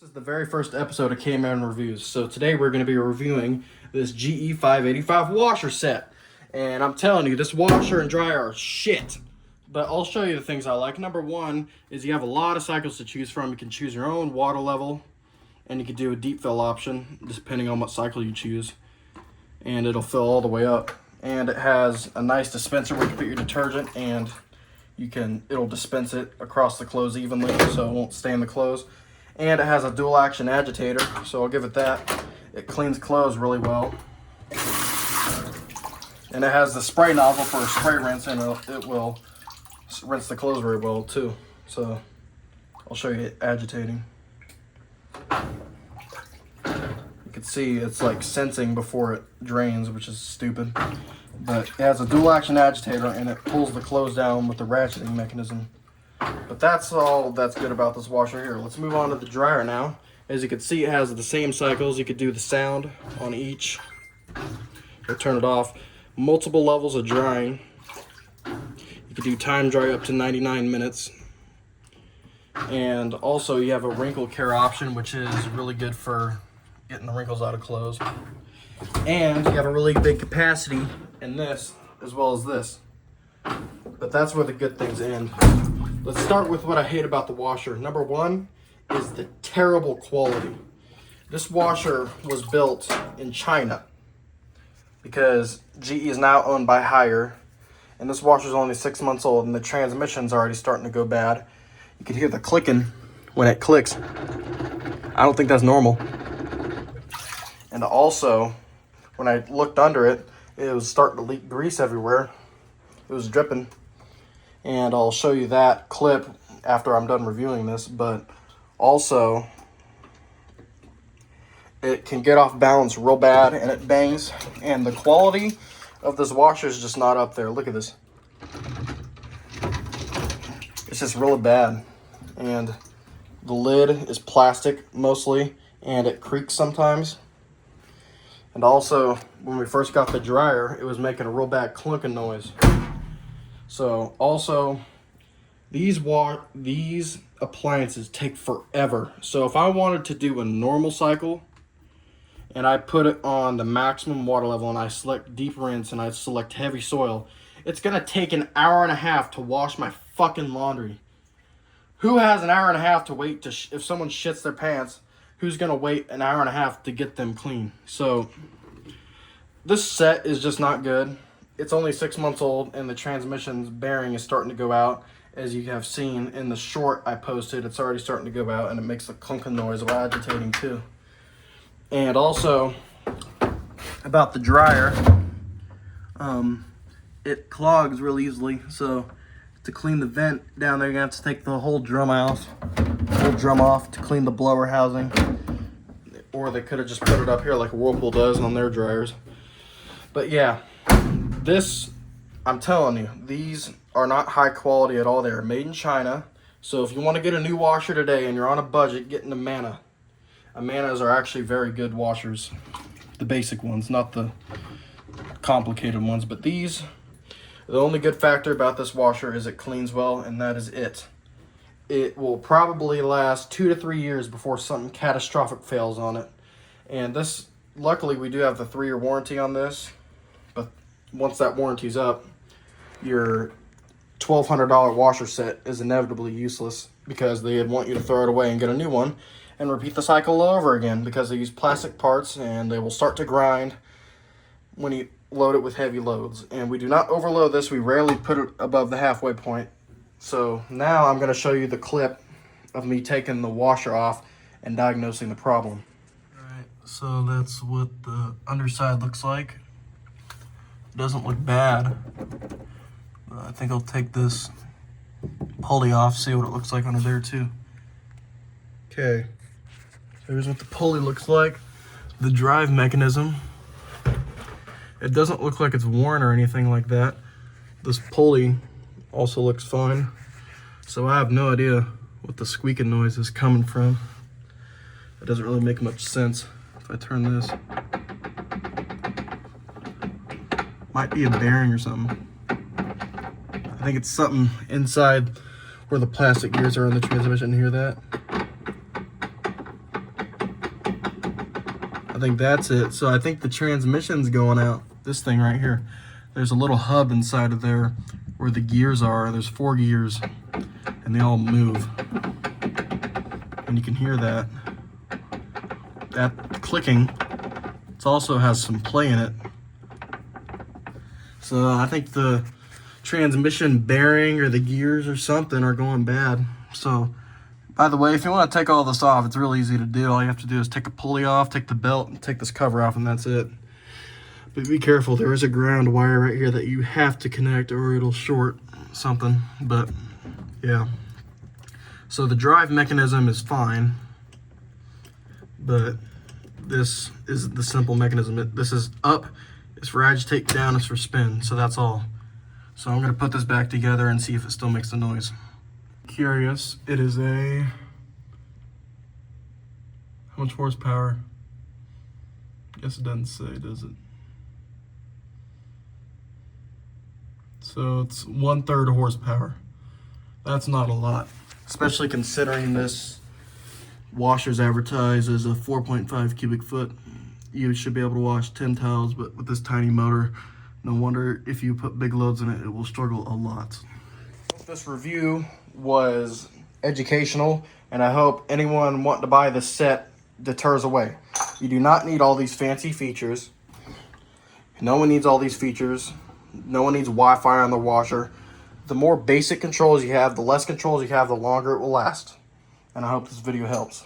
This is the very first episode of K-Man Reviews. So today we're going to be reviewing this GE585 washer set. And I'm telling you, this washer and dryer are shit. But I'll show you the things I like. Number one is you have a lot of cycles to choose from. You can choose your own water level. And you can do a deep fill option, depending on what cycle you choose. And it'll fill all the way up. And it has a nice dispenser where you can put your detergent, and it'll dispense it across the clothes evenly so it won't stain the clothes. And it has a dual action agitator, so I'll give it that. It cleans clothes really well. And it has the spray nozzle for a spray rinse, and it will rinse the clothes very well too. So I'll show you it agitating. You can see it's like sensing before it drains, which is stupid. But it has a dual action agitator, and it pulls the clothes down with the ratcheting mechanism. But that's all that's good about this washer here. Let's move on to the dryer now. As you can see, it has the same cycles. You could do the sound on each or turn it off. Multiple levels of drying. You could do time dry up to 99 minutes. And also you have a wrinkle care option, which is really good for getting the wrinkles out of clothes. And you have a really big capacity in this as well as this. But that's where the good things end. Let's start with what I hate about the washer. Number one is the terrible quality. This washer was built in China because GE is now owned by Haier, and this washer is only 6 months old, and the transmission's already starting to go bad. You can hear the clicking when it clicks. I don't think that's normal. And also, when I looked under it, it was starting to leak grease everywhere. It was dripping. And I'll show you that clip after I'm done reviewing this. But also, it can get off balance real bad, and it bangs. And the quality of this washer is just not up there. Look at this. It's just really bad. And the lid is plastic mostly, and it creaks sometimes. And also, when we first got the dryer, it was making a real bad clunking noise. So also, these appliances take forever. So if I wanted to do a normal cycle and I put it on the maximum water level and I select deep rinse and I select heavy soil, it's gonna take an hour and a half to wash my fucking laundry. Who has an hour and a half to wait to if someone shits their pants? Who's gonna wait an hour and a half to get them clean? So this set is just not good. It's only 6 months old, and the transmission's bearing is starting to go out. As you have seen in the short I posted, it's already starting to go out, and it makes a clunking noise while agitating too. And also, about the dryer, it clogs real easily, so to clean the vent down there, you have to take the whole drum off to clean the blower housing. Or they could have just put it up here like Whirlpool does on their dryers. But yeah. This, I'm telling you, these are not high quality at all. They are made in China. So if you want to get a new washer today and you're on a budget, get into Mana. Manas are actually very good washers. The basic ones, not the complicated ones. But these, the only good factor about this washer is it cleans well, and that is it. It will probably last 2 to 3 years before something catastrophic fails on it. And this, luckily we do have the 3-year warranty on this. But once that warranty's up, your $1,200 washer set is inevitably useless because they want you to throw it away and get a new one and repeat the cycle all over again because they use plastic parts and they will start to grind when you load it with heavy loads. And we do not overload this. We rarely put it above the halfway point. So now I'm going to show you the clip of me taking the washer off and diagnosing the problem. Alright, so that's what the underside looks like. Doesn't look bad. I think I'll take this pulley off, see what it looks like under there too. Okay, here's what the pulley looks like. The drive mechanism. It doesn't look like it's worn or anything like that. This pulley also looks fine. So I have no idea what the squeaking noise is coming from. It doesn't really make much sense. If I turn this, might be a bearing or something. I think it's something inside where the plastic gears are in the transmission. Hear that? I think that's it. So I think the transmission's going out. This thing right here. There's a little hub inside of there where the gears are. There's 4 gears and they all move. And you can hear that. That clicking. It also has some play in it. So I think the transmission bearing or the gears or something are going bad. So, by the way, if you want to take all this off, it's real easy to do. All you have to do is take a pulley off, take the belt, and take this cover off, and that's it. But be careful, there is a ground wire right here that you have to connect or it'll short something. But, yeah. So the drive mechanism is fine, but this is the simple mechanism. This is up, it's for agitate, down is for spin, so that's all. So I'm gonna put this back together and see if it still makes the noise. Curious, it is a, how much horsepower? Guess it doesn't say, does it? So it's 1/3 horsepower. That's not a lot, especially considering this washer's advertised as a 4.5 cubic foot. You should be able to wash 10 towels, but with this tiny motor, no wonder if you put big loads in it, it will struggle a lot. This review was educational, and I hope anyone wanting to buy this set deters away. You do not need all these fancy features. No one needs all these features. No one needs Wi-Fi on the washer. The more basic controls you have, the less controls you have, the longer it will last. And I hope this video helps.